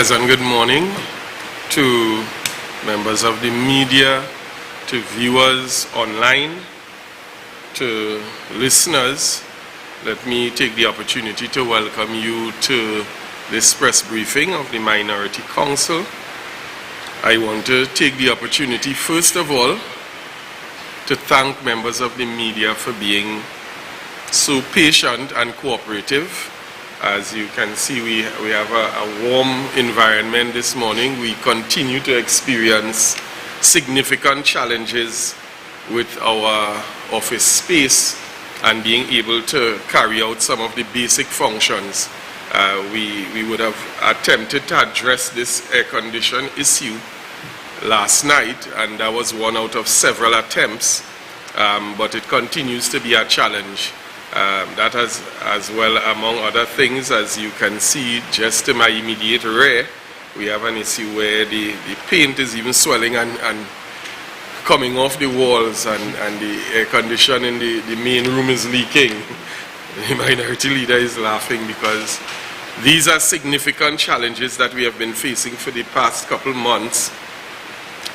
pleasant good morning to members of the media, to viewers online, to listeners. Let me take the opportunity to welcome you to this press briefing of the Minority Council. I want to take the opportunity, first of all, to thank members of the media for being so patient and cooperative. As you can see, we have a warm environment this morning. We continue to experience significant challenges with our office space and being able to carry out some of the basic functions. We would have attempted to address this air condition issue last night, and that was one out of several attempts, but it continues to be a challenge. That has, as well, among other things, as you can see just to my immediate rear, we have an issue where the paint is even swelling and coming off the walls, and the air condition in the main room is leaking. The minority leader is laughing because these are significant challenges that we have been facing for the past couple months,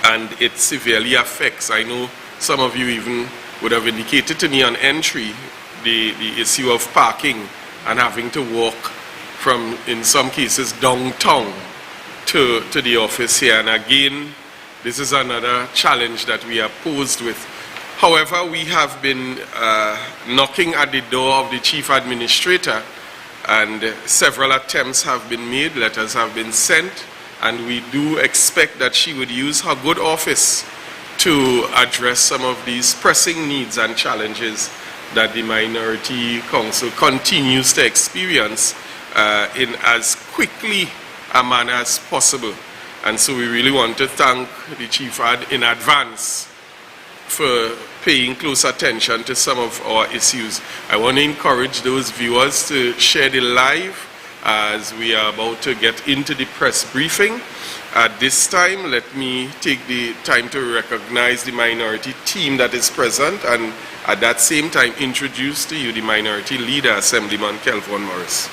and it severely affects. I know some of you even would have indicated to me on entry the issue of parking and having to walk from, in some cases, downtown to the office here. And again, this is another challenge that we are posed with. However, we have been knocking at the door of the chief administrator, and several attempts have been made, letters have been sent, and we do expect that she would use her good office to address some of these pressing needs and challenges that the Minority Council continues to experience in as quickly a manner as possible. And so we really want to thank the Chief Ad in advance for paying close attention to some of our issues. I want to encourage those viewers to share the live as we are about to get into the press briefing. At this time, let me take the time to recognize the minority team that is present, and at that same time introduce to you the minority leader, Assemblyman Kelvon Morris.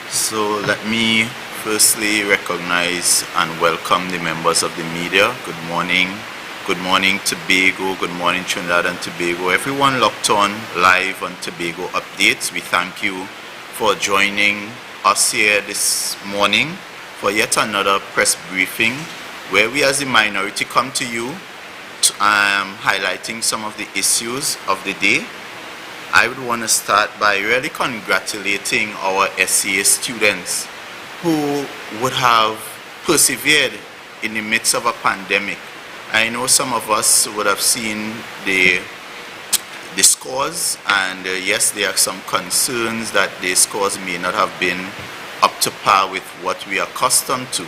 So let me firstly recognize and welcome the members of the media. Good morning. Good morning, Tobago. Good morning, Trinidad and Tobago. Everyone locked on live on Tobago Updates, we thank you for joining us here this morning for yet another press briefing where we as a minority come to you to, highlighting some of the issues of the day. I would want to start by really congratulating our SCA students who would have persevered in the midst of a pandemic. I know some of us would have seen the scores, and yes, there are some concerns that the scores may not have been up to par with what we are accustomed to.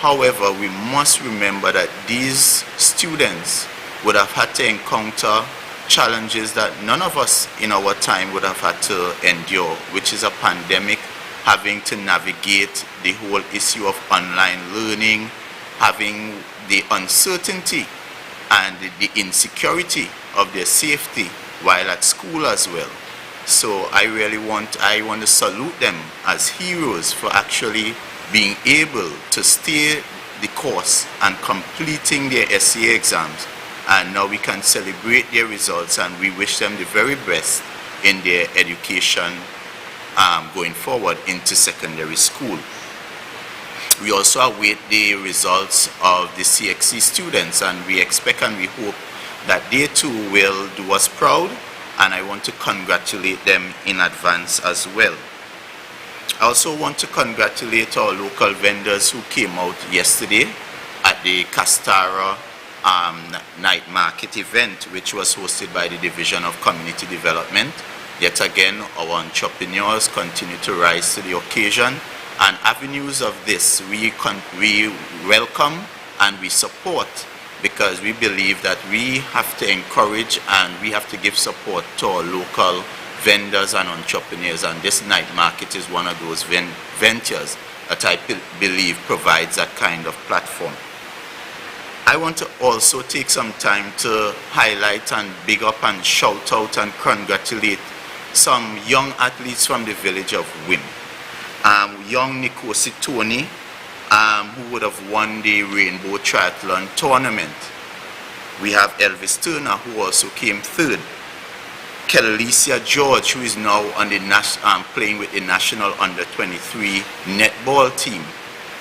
However, we must remember that these students would have had to encounter challenges that none of us in our time would have had to endure, which is a pandemic, having to navigate the whole issue of online learning, having the uncertainty and the insecurity of their safety while at school as well. So I want to salute them as heroes for actually being able to stay the course and completing their SCA exams. And now we can celebrate their results, and we wish them the very best in their education going forward into secondary school. We also await the results of the CXC students, and we expect and we hope that they too will do us proud, and I want to congratulate them in advance as well. I also want to congratulate our local vendors who came out yesterday at the Castara night market event, which was hosted by the Division of Community Development. Yet again, our entrepreneurs continue to rise to the occasion, and avenues of this we welcome and we support, because we believe that we have to encourage and we have to give support to our local vendors and entrepreneurs, and this night market is one of those ventures that I believe provides that kind of platform. I want to also take some time to highlight and big up and shout out and congratulate some young athletes from the village of Wim. Young Nikosi Tony, who would have won the Rainbow Triathlon tournament. We have Elvis Turner, who also came third. Kelalicia George, who is now on the playing with the national under-23 netball team.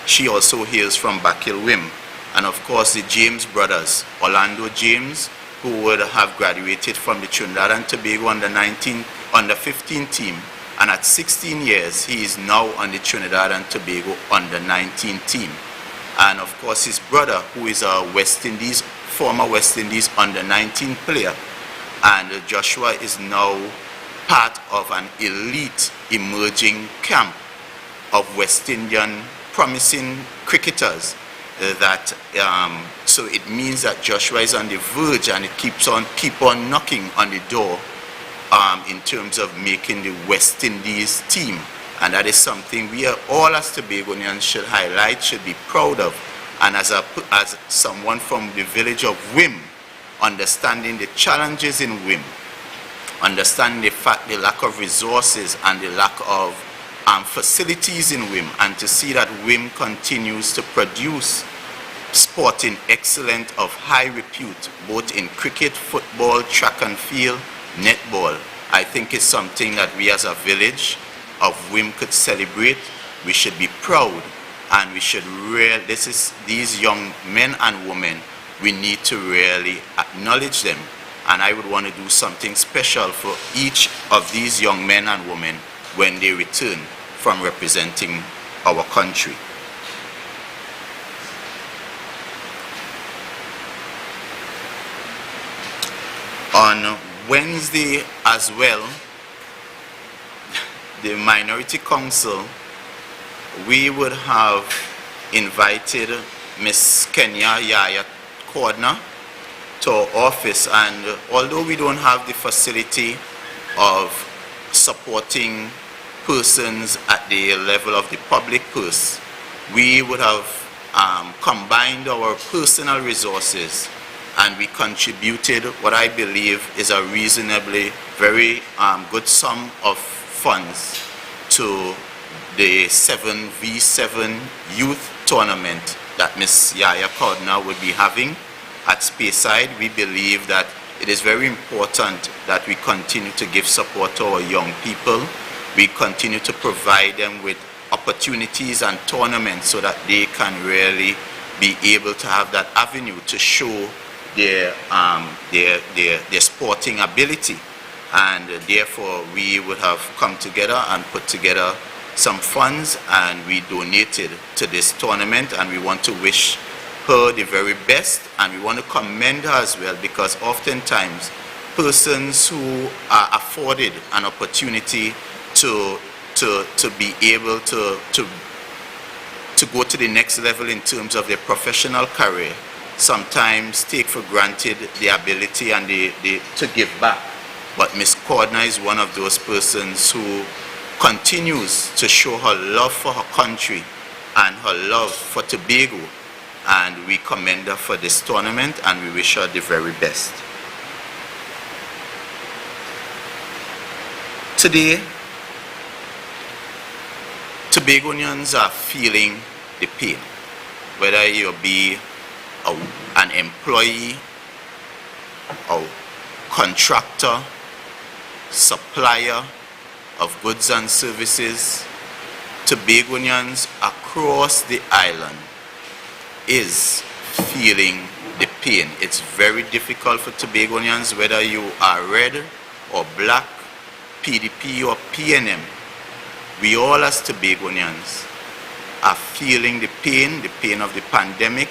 She also hails from Bakil Wim. And of course the James brothers, Orlando James, who would have graduated from the Trinidad and Tobago under-15 team. And at 16 years, he is now on the Trinidad and Tobago under-19 team. And of course his brother, who is a former West Indies under-19 player. And Joshua is now part of an elite emerging camp of West Indian promising cricketers. So it means that Joshua is on the verge, and it keep on knocking on the door in terms of making the West Indies team. And that is something we are all as Tobagonians should highlight, should be proud of. And as someone from the village of Wim, understanding the challenges in Wim, understanding the lack of resources and the lack of facilities in Wim, and to see that Wim continues to produce sporting excellence of high repute, both in cricket, football, track and field, netball, I think is something that we as a village of Wim could celebrate. We should be proud, and we should these young men and women, we need to really acknowledge them. And I would want to do something special for each of these young men and women when they return from representing our country. On Wednesday as well, the Minority Council, we would have invited Miss Kenya Yaya Cordner to our office, and although we don't have the facility of supporting persons at the level of the public purse, we would have combined our personal resources, and we contributed what I believe is a reasonably very good sum of funds to the 7v7 youth tournament that Ms. Yaya Cordner would be having at Speyside. We believe that it is very important that we continue to give support to our young people. We continue to provide them with opportunities and tournaments so that they can really be able to have that avenue to show their sporting ability. And therefore we would have come together and put together some funds, and we donated to this tournament, and we want to wish her the very best, and we want to commend her as well, because oftentimes persons who are afforded an opportunity to be able to go to the next level in terms of their professional career sometimes take for granted the ability and to give back. But Ms. Cordner is one of those persons who continues to show her love for her country and her love for Tobago, and we commend her for this tournament, and we wish her the very best. Today, Tobagonians are feeling the pain, whether you be an employee, a contractor, supplier of goods and services. Tobagonians across the island is feeling the pain. It's very difficult for Tobagonians, whether you are red or black, PDP or PNM. We all as Tobagonians are feeling the pain of the pandemic,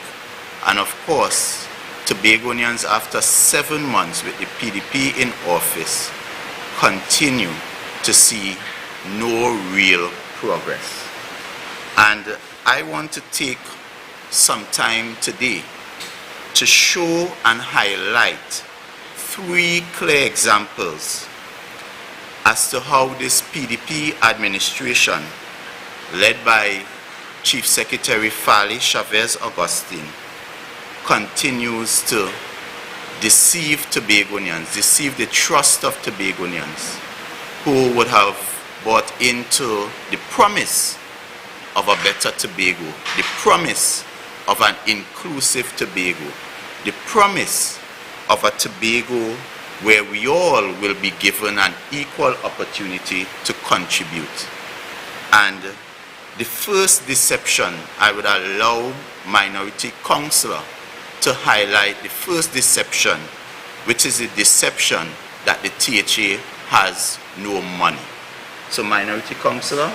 and of course, Tobagonians after 7 months with the PDP in office continue to see no real progress. And I want to take some time today to show and highlight 3 clear examples as to how this PDP administration, led by Chief Secretary Fali Chavez Augustine continues to deceive Tobagonians, deceive the trust of Tobagonians, who would have bought into the promise of a better Tobago, the promise of an inclusive Tobago, the promise of a Tobago where we all will be given an equal opportunity to contribute. And the first deception, I would allow Minority Councillor to highlight the first deception, which is the deception that the THA has no money. So Minority Councillor.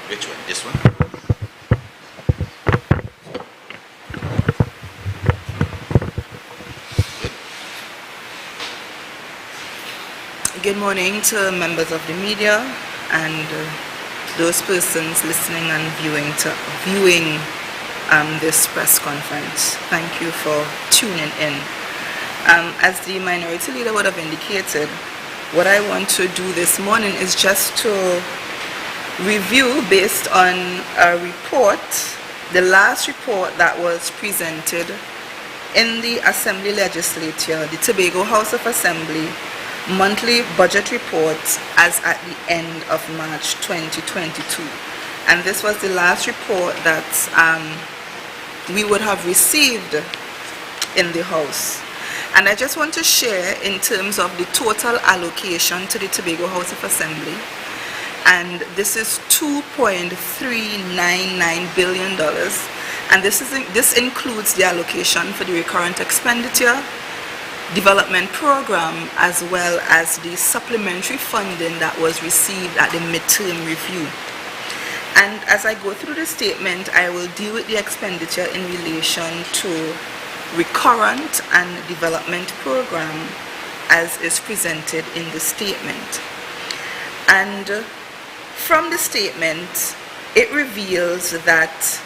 Which one? This one? Good morning to members of the media and those persons listening and viewing this press conference. Thank you for tuning in. As the minority leader would have indicated, what I want to do this morning is just to review based on a report, the last report that was presented in the Assembly Legislature, the Tobago House of Assembly monthly budget reports as at the end of March 2022. And this was the last report that we would have received in the House. And I just want to share in terms of the total allocation to the Tobago House of Assembly. And this is $2.399 billion. And this includes the allocation for the recurrent expenditure, development program, as well as the supplementary funding that was received at the midterm review. And as I go through the statement, I will deal with the expenditure in relation to recurrent and development program as is presented in the statement. And from the statement, it reveals that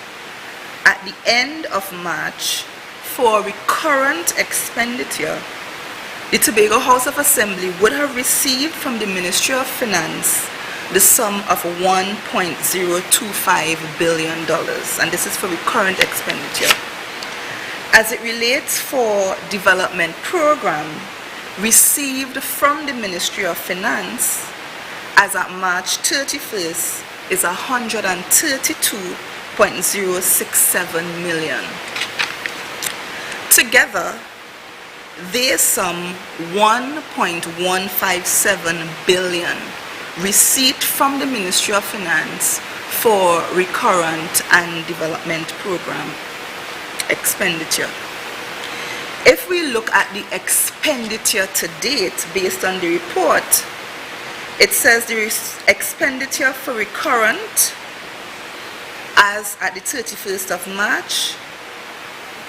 at the end of March, for recurrent expenditure, the Tobago House of Assembly would have received from the Ministry of Finance the sum of $1.025 billion, and this is for recurrent expenditure. As it relates for development program, received from the Ministry of Finance as at March 31st is $132.067 million. Together, they sum $1.157 billion receipt from the Ministry of Finance for recurrent and development program expenditure. If we look at the expenditure to date based on the report, it says the expenditure for recurrent as at the 31st of March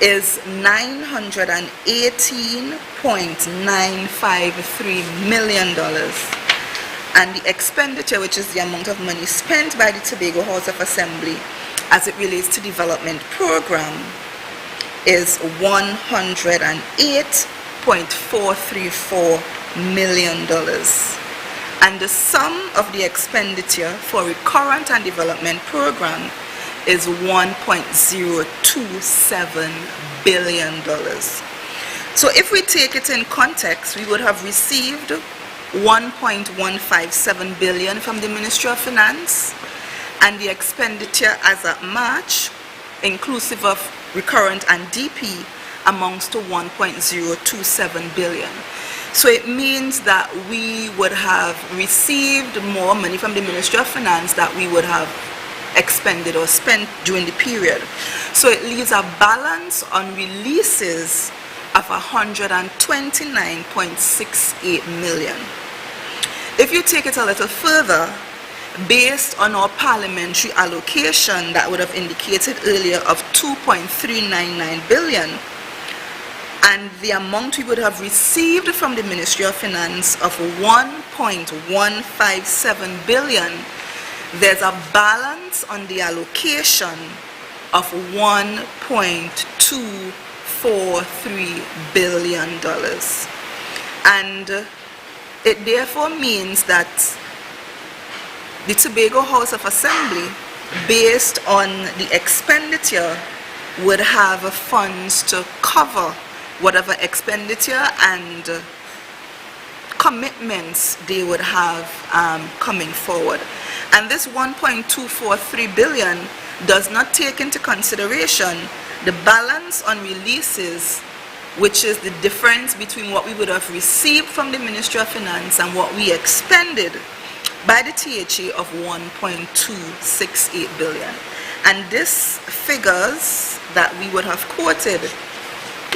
is $918.953 million. And the expenditure, which is the amount of money spent by the Tobago House of Assembly as it relates to development program, is $108.434 million. And the sum of the expenditure for recurrent and development program is $1.027 billion. So if we take it in context, we would have received $1.157 billion from the Ministry of Finance, and the expenditure as of March, inclusive of recurrent and DP, amounts to $1.027 billion. So it means that we would have received more money from the Ministry of Finance that we would have expended or spent during the period. So it leaves a balance on releases of $129.68 million. If you take it a little further, based on our parliamentary allocation that would have indicated earlier of $2.399 billion, and the amount we would have received from the Ministry of Finance of $1.157 billion, there's a balance on the allocation of $1.243 billion. And it therefore means that the Tobago House of Assembly, based on the expenditure, would have funds to cover whatever expenditure and commitments they would have coming forward. And this 1.243 billion does not take into consideration the balance on releases, which is the difference between what we would have received from the Ministry of Finance and what we expended by the THA of 1.268 billion. And this figures that we would have quoted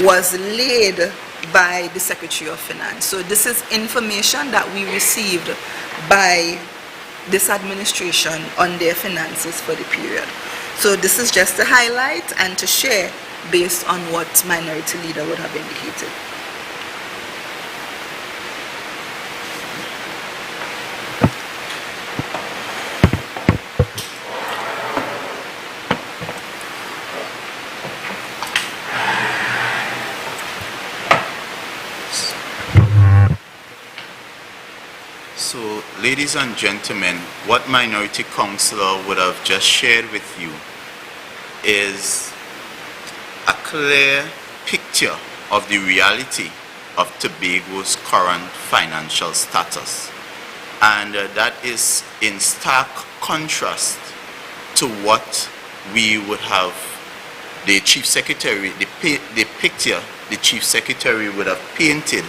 was laid by the Secretary of Finance. So this is information that we received by this administration on their finances for the period. So this is just to highlight and to share based on what Minority Leader would have indicated. So, ladies and gentlemen, what Minority Councillor would have just shared with you is a clear picture of the reality of Tobago's current financial status. And that is in stark contrast to what we would have the Chief Secretary, the picture the Chief Secretary would have painted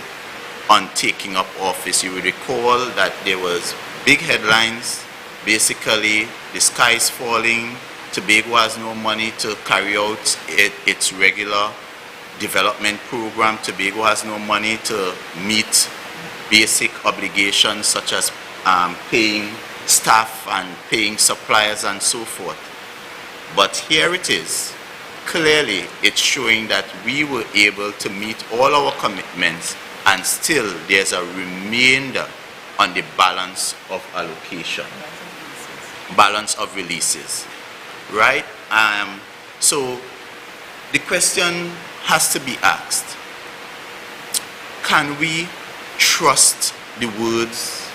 on taking up office. You would recall that there was big headlines, basically the sky is falling, Tobago has no money to carry out its regular development program, Tobago has no money to meet basic obligations such as paying staff and paying suppliers and so forth. But here it is. Clearly, it's showing that we were able to meet all our commitments, and still there's a remainder on the balance of allocation, balance of releases, right? So the question has to be asked, can we trust the words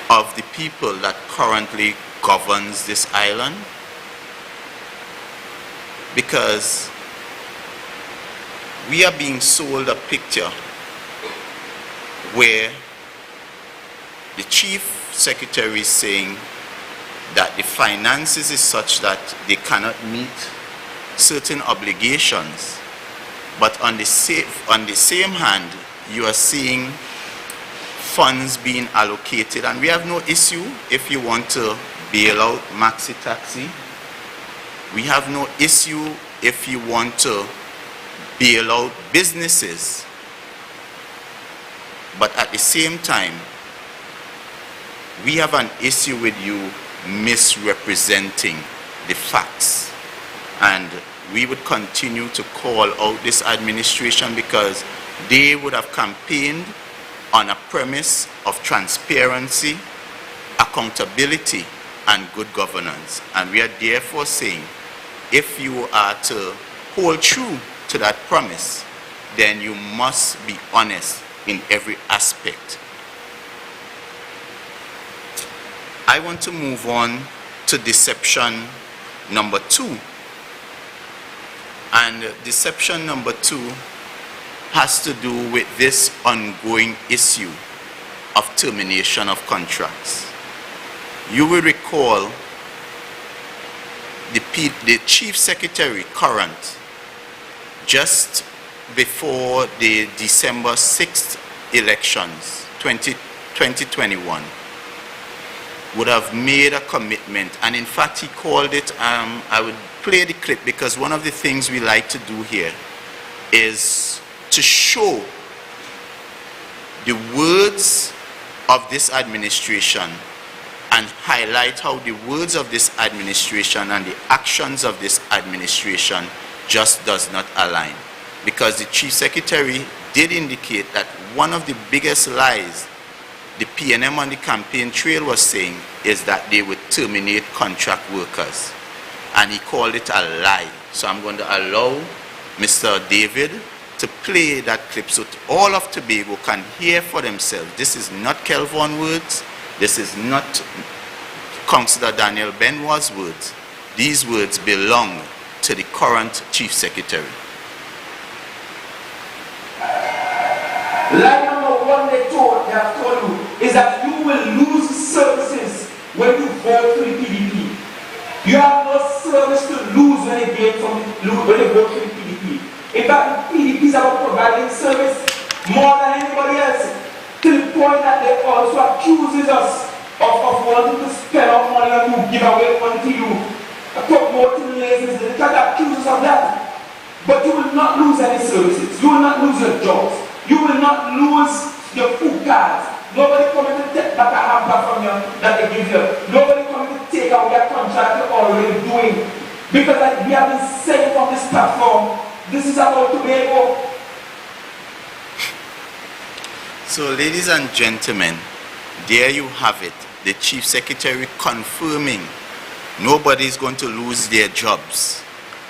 of the people that currently governs this island? Because we are being sold a picture where the Chief Secretary is saying that the finances is such that they cannot meet certain obligations, but on the same hand, you are seeing funds being allocated, and we have no issue if you want to bail out Maxi Taxi. We have no issue if you want to bail out businesses. But at the same time, we have an issue with you misrepresenting the facts. And we would continue to call out this administration because they would have campaigned on a premise of transparency, accountability, and good governance. And we are therefore saying, if you are to hold true to that promise, then you must be honest in every aspect. I want to move on to deception number 2. And deception number 2 has to do with this ongoing issue of termination of contracts. You will recall the Chief Secretary current, just before the December 6th elections, 2021, would have made a commitment, and in fact he called it, I would play the clip because one of the things we like to do here is to show the words of this administration and highlight how the words of this administration and the actions of this administration just does not align. Because the Chief Secretary did indicate that one of the biggest lies the PNM on the campaign trail was saying is that they would terminate contract workers. And he called it a lie. So I'm going to allow Mr. David to play that clip so all of Tobago can hear for themselves. This is not Kelvon words. This is not Councillor Daniel Benoit's words. These words belong to the current Chief Secretary. Line number one they have told you is that you will lose services when you vote for the PDP. You have no service to lose when you vote for the PDP. In fact, the PDPs are providing service more than anybody else, to the point that they also accuses us of wanting to spend our money on you, give away money to you, promoting laziness. They try to accuse us of that. But you will not lose any services. You will not lose your jobs. You will not lose your food cards. Nobody coming to take back a hamper from you that they give you. Nobody coming to take out their contract you're already doing. Because like we have been saying from this platform, this is about Tobago. So, ladies and gentlemen, there you have it. The Chief Secretary confirming nobody is going to lose their jobs.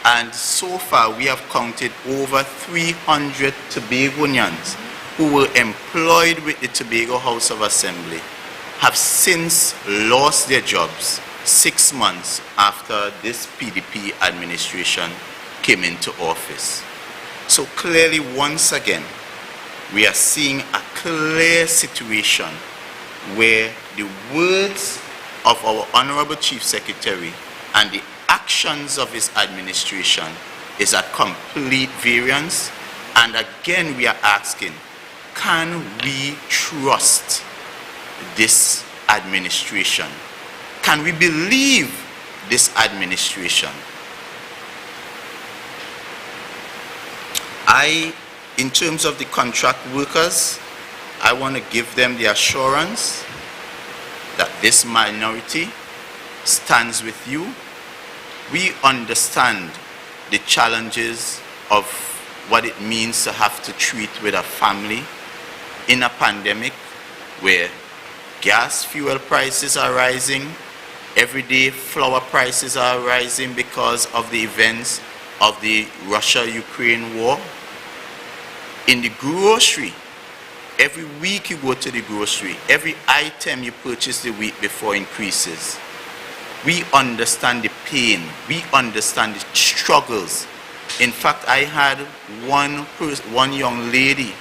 And so far, we have counted over 300 Tobagonians who were employed with the Tobago House of Assembly have since lost their jobs 6 months after this PDP administration came into office. So clearly, once again, we are seeing a clear situation where the words of our Honorable Chief Secretary and the actions of his administration is at complete variance. And again, we are asking, can we trust this administration? Can we believe this administration? In terms of the contract workers, I want to give them the assurance that this minority stands with you. We understand the challenges of what it means to have to treat with a family in a pandemic where gas fuel prices are rising, everyday flour prices are rising because of the events of the Russia-Ukraine war. In the grocery, every week you go to the grocery, every item you purchase the week before increases. We understand the pain, we understand the struggles. In fact, I had one young lady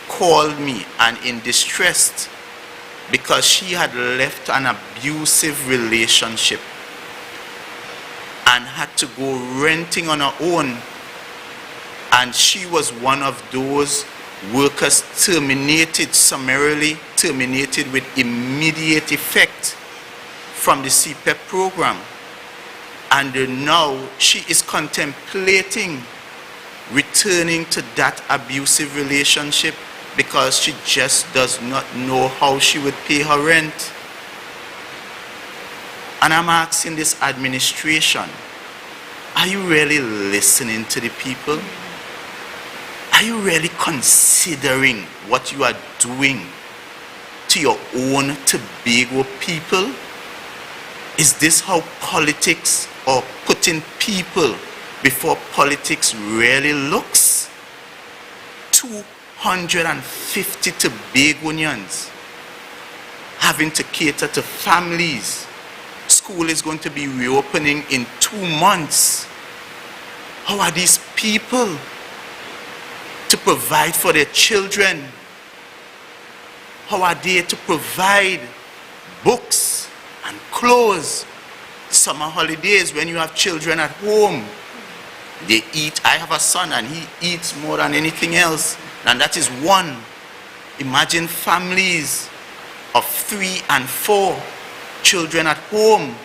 called me and in distress because she had left an abusive relationship and had to go renting on her own. And she was one of those workers summarily terminated with immediate effect from the CPEP program. And now she is contemplating returning to that abusive relationship because she just does not know how she would pay her rent. And I'm asking this administration, are you really listening to the people? Are you really considering what you are doing to your own Tobago people? Is this how politics or putting people before politics really looks? 250 Tobagonians having to cater to families. School is going to be reopening in 2 months. How are these people to provide for their children? How are they to provide books and clothes? Summer holidays, when you have children at home, they eat. I have a son and he eats more than anything else, and that is one. Imagine families of 3 and 4 children at home.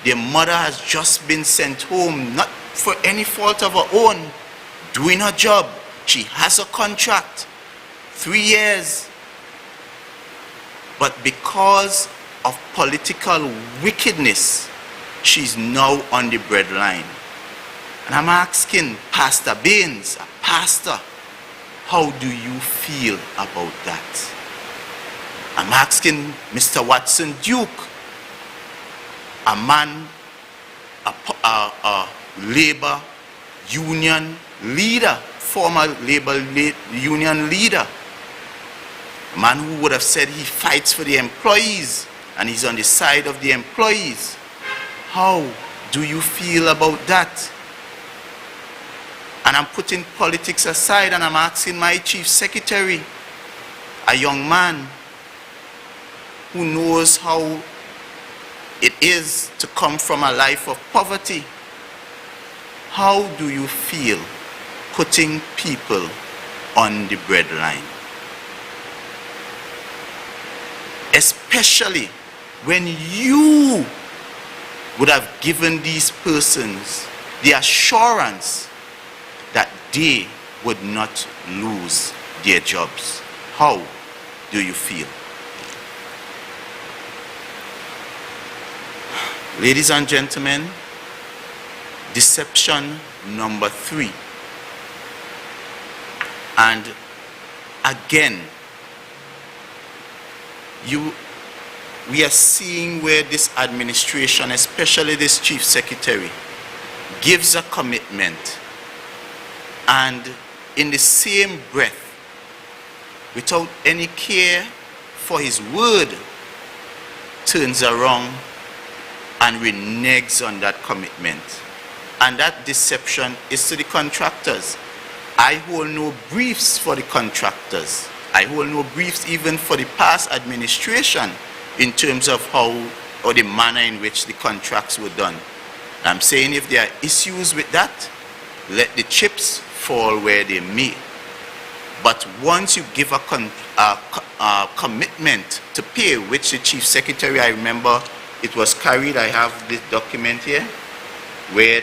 Their mother has just been sent home, not for any fault of her own, doing her job. She has a contract, 3 years. But because of political wickedness, she's now on the breadline. And I'm asking Pastor Baines, a pastor, how do you feel about that? I'm asking Mr. Watson Duke, a man, a labor union leader, former labor union leader, a man who would have said he fights for the employees and he's on the side of the employees. How do you feel about that? And I'm putting politics aside and I'm asking my chief secretary, a young man who knows how it is to come from a life of poverty. How do you feel putting people on the breadline? Especially when you would have given these persons the assurance that they would not lose their jobs. How do you feel? Ladies and gentlemen, deception number 3. And again, we are seeing where this administration, especially this chief secretary, gives a commitment and in the same breath, without any care for his word, turns around and reneges on that commitment. And that deception is to the contractors. I hold no briefs for the contractors. I hold no briefs even for the past administration in terms of how or the manner in which the contracts were done. I'm saying if there are issues with that, let the chips fall where they may. But once you give a commitment to pay, which the chief secretary, I remember it was carried, I have this document here, where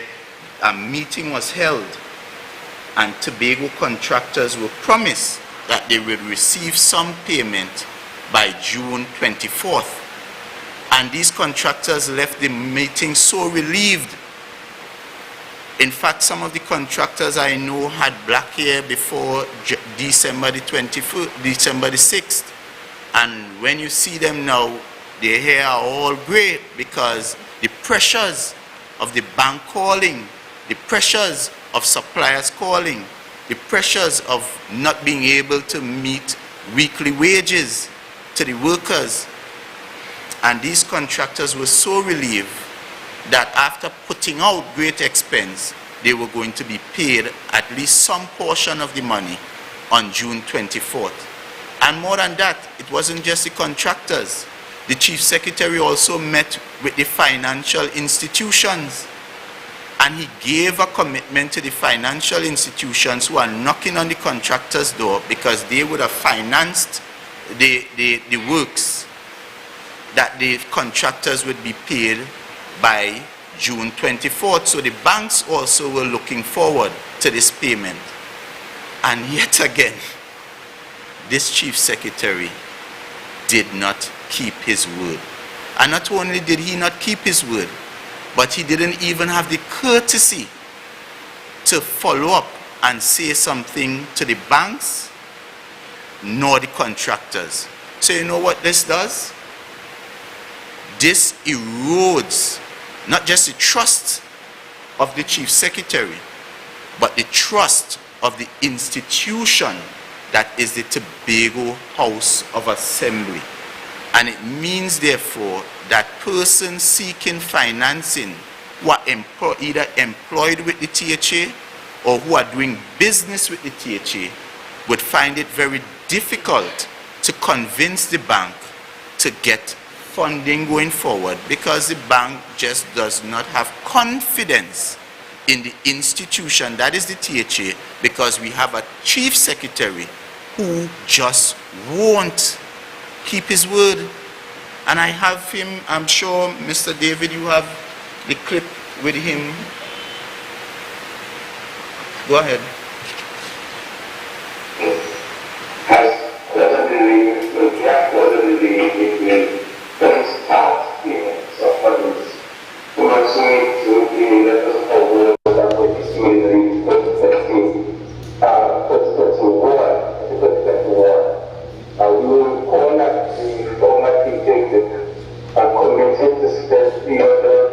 a meeting was held and Tobago contractors were promised that they would receive some payment by June 24th. And these contractors left the meeting so relieved. In fact, some of the contractors I know had black hair before December the 6th. And when you see them now, their hair are all gray because the pressures of the bank calling, the pressures of suppliers calling, the pressures of not being able to meet weekly wages to the workers. And these contractors were so relieved that after putting out great expense, they were going to be paid at least some portion of the money on June 24th. And more than that, it wasn't just the contractors. The chief secretary also met with the financial institutions, and he gave a commitment to the financial institutions who are knocking on the contractors' door because they would have financed the works, that the contractors would be paid by June 24th. So the banks also were looking forward to this payment. And yet again, this chief secretary did not keep his word. And not only did he not keep his word, but he didn't even have the courtesy to follow up and say something to the banks nor the contractors. So you know what this does? This erodes not just the trust of the chief secretary, but the trust of the institution that is the Tobago House of Assembly. And it means, therefore, that persons seeking financing who are either employed with the THA or who are doing business with the THA would find it very difficult to convince the bank to get funding going forward because the bank just does not have confidence in the institution, that is the THA, because we have a chief secretary who just won't keep his word. And I have him, I'm sure, Mr. David, you have the clip with him. Go ahead. Has quarterly, the gap quarterly between first tax payments of funds commensurate to the letters of work that were issued in 2021. We will call that the former executive and committed to spend $300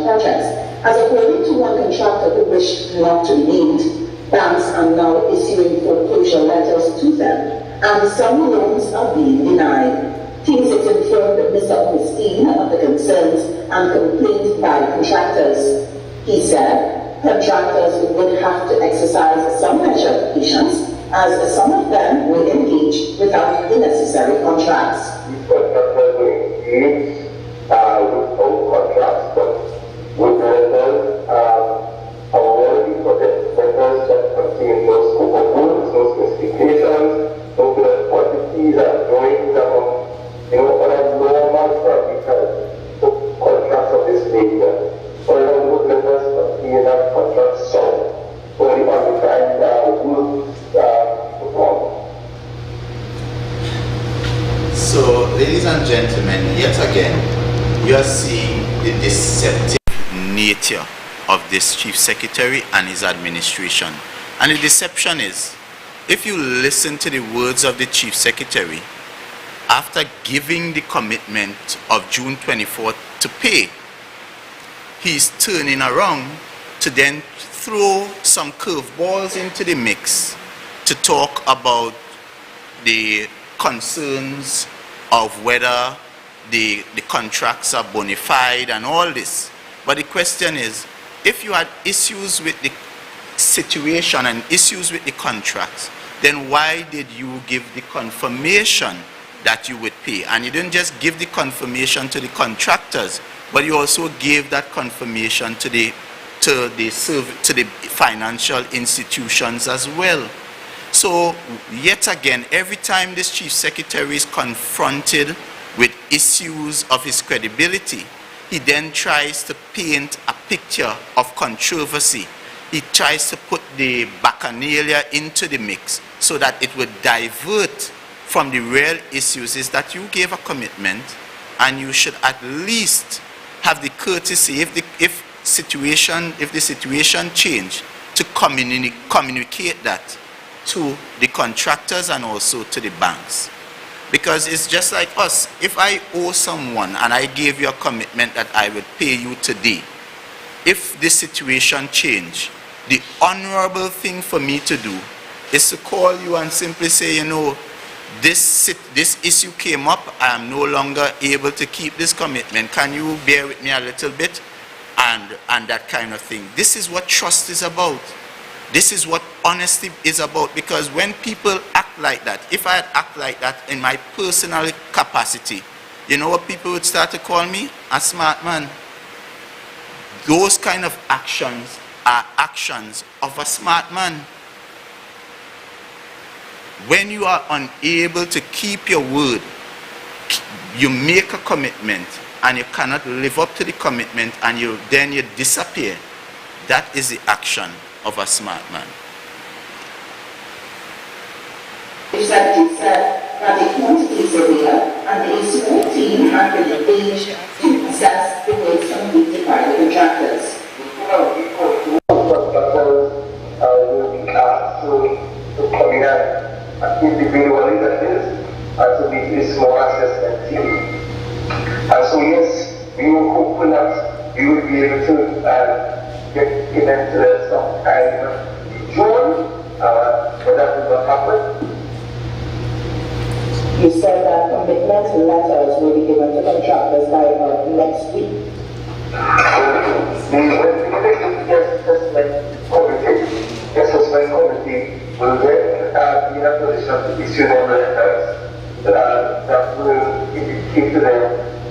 projects. As according to one contractor who wished not to be named, banks are now issuing foreclosure letters to them, and some loans are being denied. T6 informed Mr. Augustine of the concerns and complaints by contractors. He said contractors would have to exercise some measure of patience, as some of them will engage without the necessary contracts. These contractors will engage without contracts, but with letters already for the letters that contain no scope of works, no specifications, no quantities and drawings of, on a normal project contracts of this nature. For example, letters contain a contract sum for the undefined work performed. So, ladies and gentlemen, yet again, we are seeing the deceptive nature of this Chief Secretary and his administration. And the deception is, if you listen to the words of the Chief Secretary, after giving the commitment of June 24th to pay, he's turning around to then throw some curveballs into the mix to talk about the concerns of whether the contracts are bona fide and all this. But the question is, if you had issues with the situation and issues with the contracts, then why did you give the confirmation that you would pay? And you didn't just give the confirmation to the contractors, but you also gave that confirmation to the financial institutions as well. So yet again, every time this Chief Secretary is confronted with issues of his credibility, he then tries to paint a picture of controversy. He tries to put the bacchanalia into the mix so that it would divert from the real issues, is that you gave a commitment and you should at least have the courtesy, if the situation change, to communicate that to the contractors and also to the banks. Because it's just like us. If I owe someone and I gave you a commitment that I would pay you today, if the situation change, the honorable thing for me to do is to call you and simply say, this issue came up, I am no longer able to keep this commitment. Can you bear with me a little bit? And that kind of thing. This is what trust is about. This is what honesty is about, because when people act like that, if I had act like that in my personal capacity, you know what people would start to call me? A smart man. Those kind of actions are actions of a smart man. When you are unable to keep your word, you make a commitment and you cannot live up to the commitment and then you disappear. That is the action of a smart man. He said that the quantity is severe and the ACO team had been engaged to assess the works completed by the contractors. Will be asked to come in and individually, that is, to meet a small assessment team. And so yes, we were hopeful that we would be able to get into some kind of joy, but that did not happen. You said that commitment letters will be given to contractors by next week. The assessment committee will then be in a position to issue them letters that will indicate to them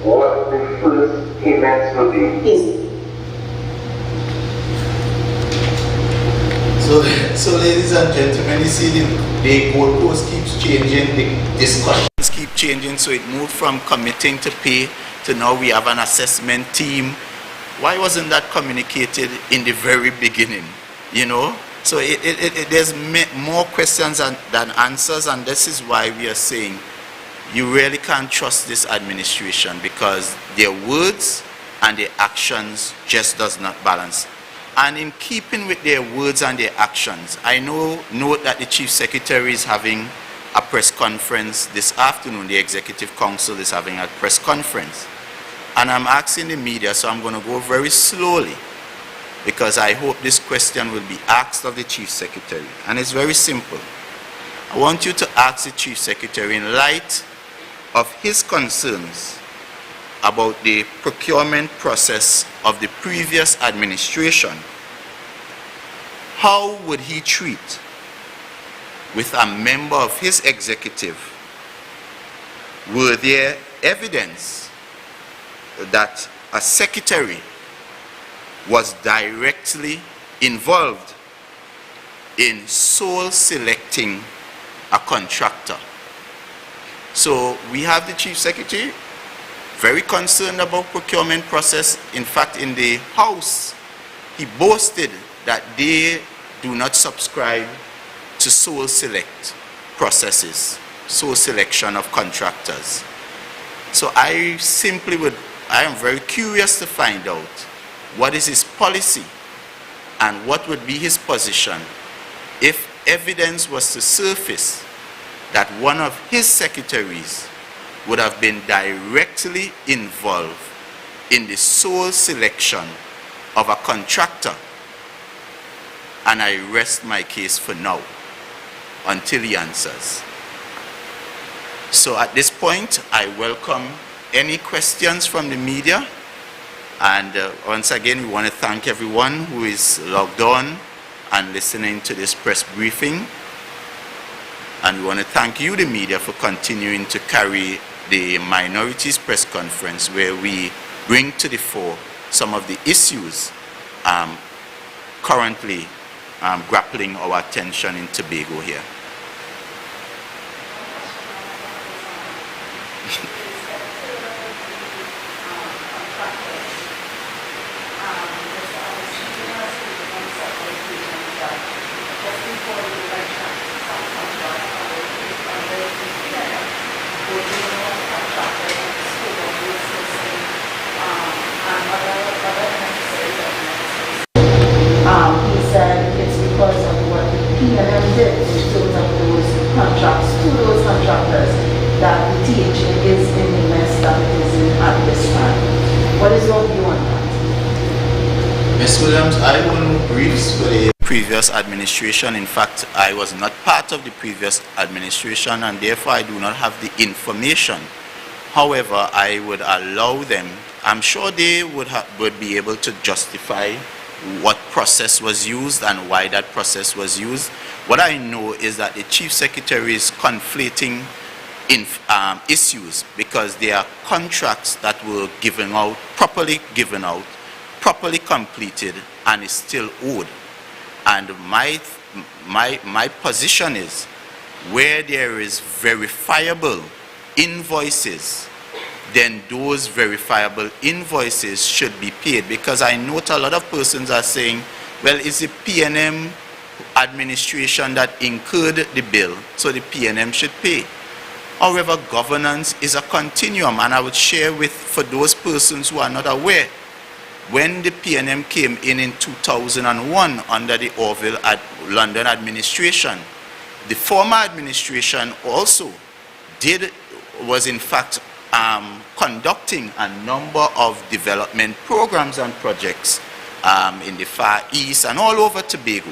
what the first payments will be. So ladies and gentlemen, you see the goalpost keeps changing, the discussions keep changing, so it moved from committing to pay to now we have an assessment team. Why wasn't that communicated in the very beginning? So there's more questions than answers, and this is why we are saying you really can't trust this administration, because their words and their actions just does not balance. And in keeping with their words and their actions, I note that the Chief Secretary is having a press conference this afternoon. The Executive Council is having a press conference. And I'm asking the media, so I'm going to go very slowly, because I hope this question will be asked of the Chief Secretary. And it's very simple. I want you to ask the Chief Secretary, in light of his concerns about the procurement process of the previous administration, how would he treat with a member of his executive? Were there evidence that a secretary was directly involved in sole selecting a contractor? So we have the Chief Secretary very concerned about procurement process. In fact, in the House, he boasted that they do not subscribe to sole select processes, sole selection of contractors. So I am very curious to find out what is his policy and what would be his position if evidence was to surface that one of his secretaries would have been directly involved in the sole selection of a contractor. And I rest my case for now until he answers. So at this point, I welcome any questions from the media. And once again, we want to thank everyone who is logged on and listening to this press briefing. And we want to thank you, the media, for continuing to carry the Minorities Press Conference, where we bring to the fore some of the issues currently grappling our attention in Tobago here. He said it's because of what PNM did in terms of those contracts to those contractors that the THA is in the mess that it is in at this time. What is your view on that? Ms. Williams, I won briefs for the previous administration. In fact, I was not part of the previous administration, and therefore I do not have the information. However, I would allow them, I'm sure they would be able to justify what process was used and why that process was used. What I know is that the Chief Secretary is conflating issues, because there are contracts that were properly given out, properly completed, and is still owed. And my position is, where there is verifiable invoices, then those verifiable invoices should be paid. Because I note a lot of persons are saying, well, it's the PNM administration that incurred the bill, so the PNM should pay. However, governance is a continuum, and I would share for those persons who are not aware, when the PNM came in 2001 under the Orville London administration, the former administration also was in fact conducting a number of development programs and projects in the Far East and all over Tobago,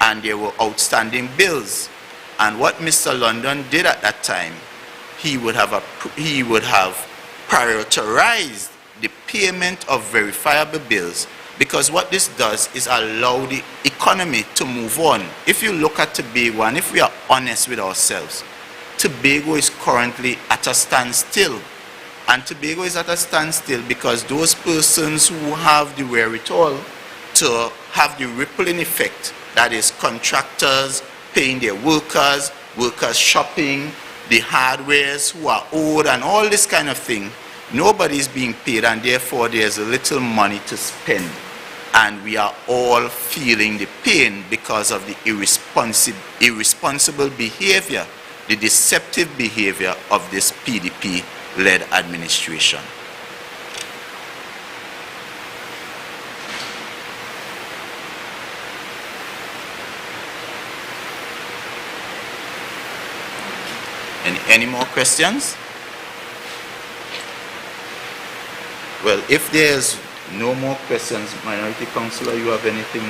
and there were outstanding bills. And what Mr. London did at that time, he would have prioritized the payment of verifiable bills, because what this does is allow the economy to move on. If you look at Tobago, and if we are honest with ourselves, Tobago is currently at a standstill. And Tobago is at a standstill because those persons who have the wherewithal to have the rippling effect, that is contractors paying their workers, workers shopping, the hardwares who are owed, and all this kind of thing, nobody is being paid, and therefore there's a little money to spend. And we are all feeling the pain because of the irresponsible behavior, the deceptive behavior of this PDP-led administration. Any more questions? Well, if there's no more questions, Minority Councillor, you have anything?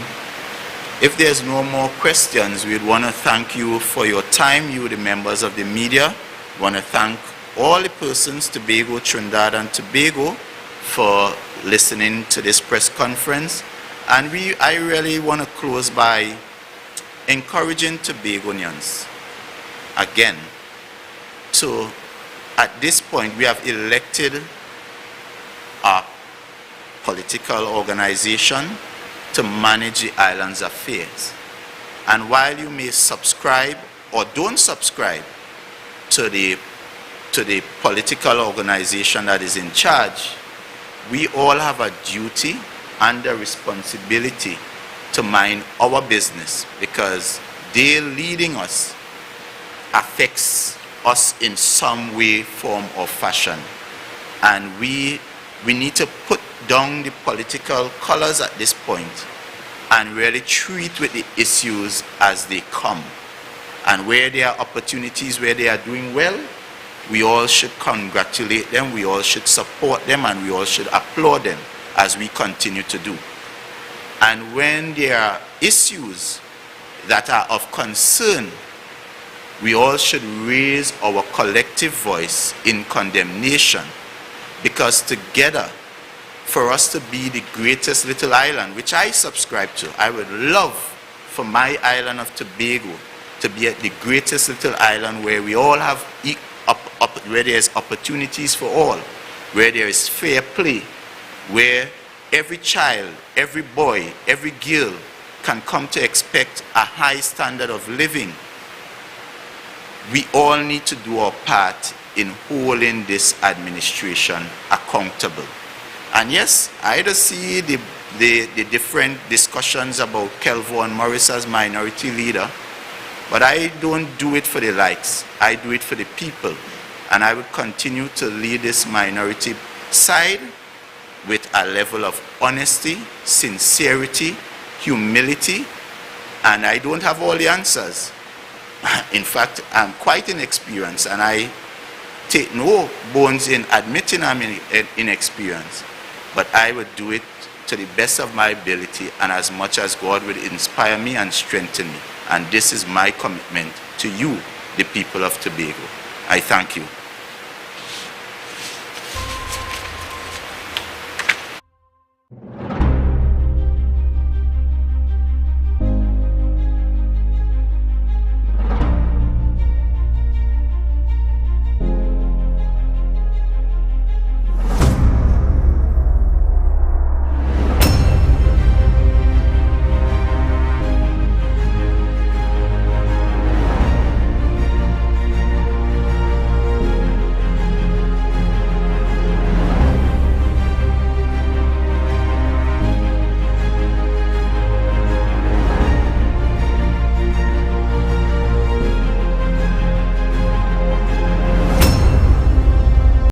If there's no more questions, we'd want to thank you for your time, you the members of the media. We want to thank all the persons, Tobago, Trinidad and Tobago, for listening to this press conference. And I really want to close by encouraging Tobagonians, again, to, at this point, we have elected a political organization to manage the island's affairs. And while you may subscribe or don't subscribe to the political organization that is in charge, we all have a duty and a responsibility to mind our business, because they leading us affects us in some way, form or fashion. And we need to put down the political colors at this point and really treat with the issues as they come. And where there are opportunities, where they are doing well, we all should congratulate them, we all should support them, and we all should applaud them as we continue to do. And when there are issues that are of concern, we all should raise our collective voice in condemnation, because together, for us to be the greatest little island, which I subscribe to, I would love for my island of Tobago to be the greatest little island where we all have, where there is opportunities for all, where there is fair play, where every child, every boy, every girl can come to expect a high standard of living. We all need to do our part in holding this administration accountable. And yes, I do see the different discussions about Kelvon Morris as minority leader, but I don't do it for the likes. I do it for the people. And I would continue to lead this minority side with a level of honesty, sincerity, humility, and I don't have all the answers. In fact, I'm quite inexperienced, and I take no bones in admitting I'm inexperienced. But I would do it to the best of my ability and as much as God would inspire me and strengthen me. And this is my commitment to you, the people of Tobago. I thank you.